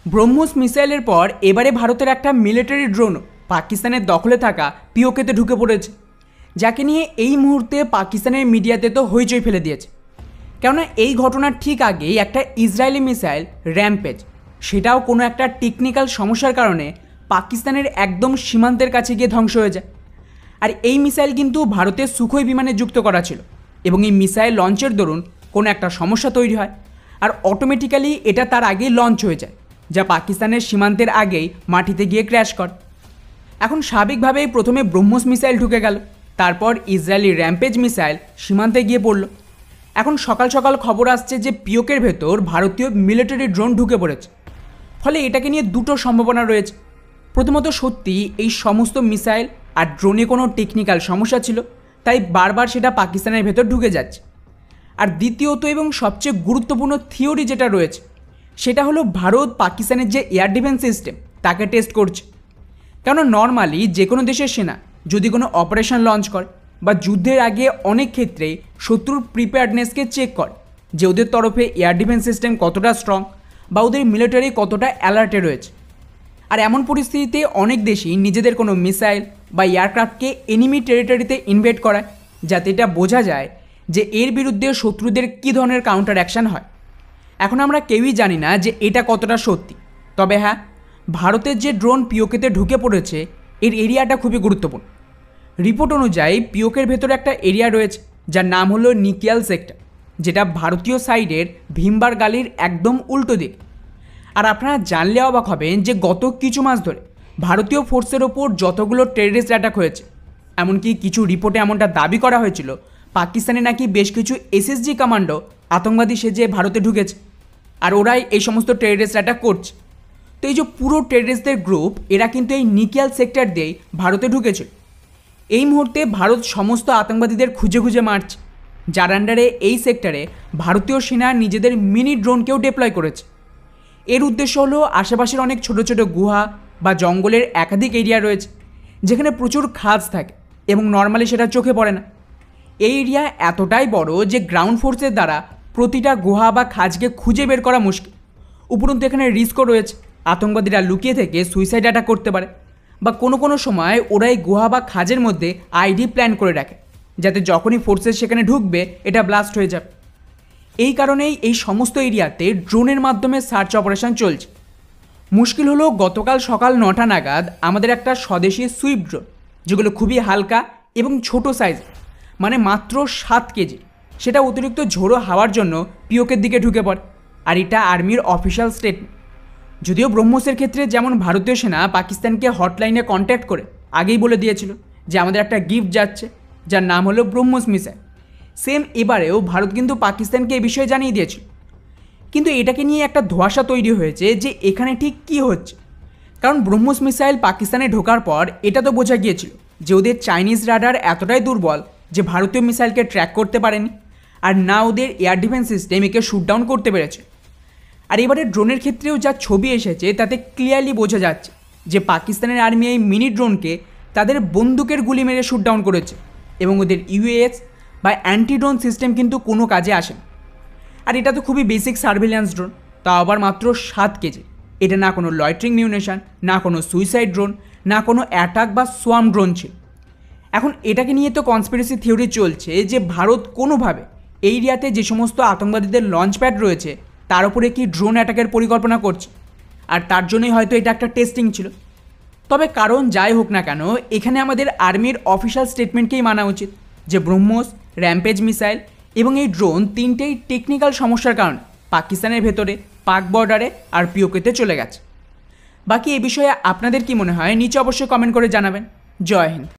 ব্রহ্মোস মিসাইলের পর এবারে ভারতের একটা মিলিটারি ড্রোন পাকিস্তানের দখলে থাকা পিওকেতে ঢুকে পড়েছে, যাকে নিয়ে এই মুহূর্তে পাকিস্তানের মিডিয়াতে তো হইচই ফেলে দিয়েছে। কেননা এই ঘটনার ঠিক আগেই একটা ইসরায়েলি মিসাইল র্যাম্পেজ, সেটাও কোনো একটা টেকনিক্যাল সমস্যার কারণে পাকিস্তানের একদম সীমান্তের কাছে গিয়ে ধ্বংস হয়ে যায়। আর এই মিসাইল কিন্তু ভারতের সুখোই বিমানে যুক্ত করা ছিল, এবং এই মিসাইল লঞ্চের দরুন কোনো একটা সমস্যা তৈরি হয় আর অটোমেটিক্যালি এটা তার আগেই লঞ্চ হয়ে যায়, যা পাকিস্তানের সীমান্তের আগেই মাটিতে গিয়ে ক্র্যাশ করে। এখন স্বাভাবিকভাবেই প্রথমে ব্রহ্মোস মিসাইল ঢুকে গেল, তারপর ইসরায়েলি র্যাম্পেজ মিসাইল সীমান্তে গিয়ে পড়ল। এখন সকাল সকাল খবর আসছে যে পিওকের ভেতর ভারতীয় মিলিটারি ড্রোন ঢুকে পড়েছে। ফলে এটাকে নিয়ে দুটো সম্ভাবনা রয়েছে। প্রথমত, সত্যি এই সমস্ত মিসাইল আর ড্রোনে কোনো টেকনিক্যাল সমস্যা ছিল, তাই বারবার সেটা পাকিস্তানের ভেতর ঢুকে যাচ্ছে। আর দ্বিতীয়ত এবং সবচেয়ে গুরুত্বপূর্ণ থিওরি যেটা রয়েছে, সেটা হলো ভারত পাকিস্তানের যে এয়ার ডিফেন্স সিস্টেম তাকে টেস্ট করছে। কেননা নর্মালি যে কোনো দেশের সেনা যদি কোনো অপারেশন লঞ্চ করে বা যুদ্ধের আগে অনেক ক্ষেত্রেই শত্রুর প্রিপেয়ার্ডনেসকে চেক করে যে ওদের তরফে এয়ার ডিফেন্স সিস্টেম কতটা স্ট্রং বা ওদের মিলিটারি কতটা অ্যালার্টে রয়েছে। আর এমন পরিস্থিতিতে অনেক দেশই নিজেদের কোনো মিসাইল বা এয়ারক্রাফটকে এনিমি টেরিটরিতে ইনভেড করায়, যাতে এটা বোঝা যায় যে এর বিরুদ্ধে শত্রুদের কী ধরনের কাউন্টার অ্যাকশান হয়। এখন আমরা কেউই জানি না যে এটা কতটা সত্যি, তবে হ্যাঁ, ভারতের যে ড্রোন পিওকেতে ঢুকে পড়েছে এর এরিয়াটা খুবই গুরুত্বপূর্ণ। রিপোর্ট অনুযায়ী পিওকের ভেতরে একটা এরিয়া রয়েছে যার নাম হলো নিকিয়াল সেক্টর, যেটা ভারতীয় সাইডের ভীমবার গালির একদম উল্টো দিক। আর আপনারা জানলে অবাক হবেন যে গত কিছু মাস ধরে ভারতীয় ফোর্সের ওপর যতগুলো টেররিস্ট অ্যাটাক হয়েছে, এমনকি কিছু রিপোর্টে এমনটা দাবি করা হয়েছিল পাকিস্তানে নাকি বেশ কিছু এসএসজি কমান্ডো আতঙ্কবাদী সেজে ভারতে ঢুকেছে, আর ওরাই এই সমস্ত টেররিস্ট অ্যাটাক করছে। তো এই যে পুরো টেররিস্টদের গ্রুপ, এরা কিন্তু এই নিকিয়াল সেক্টর দিয়েই ভারতে ঢুকেছিল। এই মুহূর্তে ভারত সমস্ত আতঙ্কবাদীদের খুঁজে খুঁজে মারছে, যার আন্ডারে এই সেক্টরে ভারতীয় সেনা নিজেদের মিনি ড্রোনকেও ডিপ্লয় করেছে। এর উদ্দেশ্য হলো আশেপাশের অনেক ছোট ছোট গুহা বা জঙ্গলের একাধিক এরিয়া রয়েছে যেখানে প্রচুর খাজ থাকে এবং নর্মালি সেটা চোখে পড়ে না। এই এরিয়া এতটাই বড় যে গ্রাউন্ড ফোর্সের দ্বারা প্রতিটা গুহা বা খাজকে খুঁজে বের করা মুশকিল। উপরন্তু এখানে রিস্কও রয়েছে, আতঙ্কবাদীরা লুকিয়ে থেকে সুইসাইড অ্যাটাক করতে পারে, বা কোনো কোনো সময় ওরা এই গুহা বা খাজের মধ্যে আইডি প্ল্যান করে রাখে, যাতে যখনই ফোর্সেস সেখানে ঢুকবে এটা ব্লাস্ট হয়ে যাবে। এই কারণেই এই সমস্ত এরিয়াতে ড্রোনের মাধ্যমে সার্চ অপারেশন চলছে। মুশকিল হলো গতকাল সকাল 9টা নাগাদ আমাদের একটা স্বদেশি সুইফট ড্রোন, যেগুলো খুবই হালকা এবং ছোট সাইজ, মানে মাত্র 7 কেজি, সেটা অতিরিক্ত ঝোড়ো হাওয়ার জন্য পিওকের দিকে ঢুকে পড়ে। আর এটা আর্মির অফিসিয়াল স্টেটমেন্ট। যদিও ব্রহ্মোসের ক্ষেত্রে যেমন ভারতীয় সেনা পাকিস্তানকে হটলাইনে কন্ট্যাক্ট করে আগেই বলে দিয়েছিল যে আমাদের একটা গিফট যাচ্ছে যার নাম হলো ব্রহ্মোস মিসাইল, সেম এবারেও ভারত কিন্তু পাকিস্তানকে এই বিষয়ে জানিয়ে দিয়েছিল। কিন্তু এটাকে নিয়ে একটা ধোঁয়াশা তৈরি হয়েছে যে এখানে ঠিক কী হচ্ছে। কারণ ব্রহ্মোস মিসাইল পাকিস্তানে ঢোকার পর এটা তো বোঝা গিয়েছিল যে ওদের চাইনিজ রাডার এতটাই দুর্বল যে ভারতীয় মিসাইলকে ট্র্যাক করতে পারেনি, আর না ওদের এয়ার ডিফেন্স সিস্টেম একে শুট ডাউন করতে পেরেছে। আর এবারে ড্রোনের ক্ষেত্রেও যা ছবি এসেছে তাতে ক্লিয়ারলি বোঝা যাচ্ছে যে পাকিস্তানের আর্মি এই মিনি ড্রোনকে তাদের বন্দুকের গুলি মেরে শুট ডাউন করেছে, এবং ওদের ইউএএস বা অ্যান্টি ড্রোন সিস্টেম কিন্তু কোনো কাজে আসে না। আর এটা তো খুবই বেসিক সার্ভিলেন্স ড্রোন, তাও আবার মাত্র 7 কেজি। এটা না কোনো লয়ট্রিং মিউনেশন, না কোনো সুইসাইড ড্রোন, না কোনো অ্যাটাক বা সোয়াম ড্রোন ছিল। এখন এটাকে নিয়ে তো কনস্পিরেসি থিওরি চলছে যে ভারত কোনোভাবে এই এরিয়াতে যে সমস্ত আতঙ্কবাদীদের লঞ্চ প্যাড রয়েছে তার উপরে কি ড্রোন অ্যাটাকের পরিকল্পনা করছে, আর তার জন্যই হয়তো এটা একটা টেস্টিং ছিল। তবে কারণ যাই হোক না কেন, এখানে আমাদের আর্মির অফিসিয়াল স্টেটমেন্টকেই মানা উচিত যে ব্রহ্মোস, র্যাম্পেজ মিসাইল এবং এই ড্রোন তিনটেই টেকনিক্যাল সমস্যার কারণে পাকিস্তানের ভেতরে পাক বর্ডারে আর পিওকেতে চলে গেছে। বাকি এ বিষয়ে আপনাদের কি মনে হয় নিচে অবশ্যই কমেন্ট করে জানাবেন। জয় হিন্দ।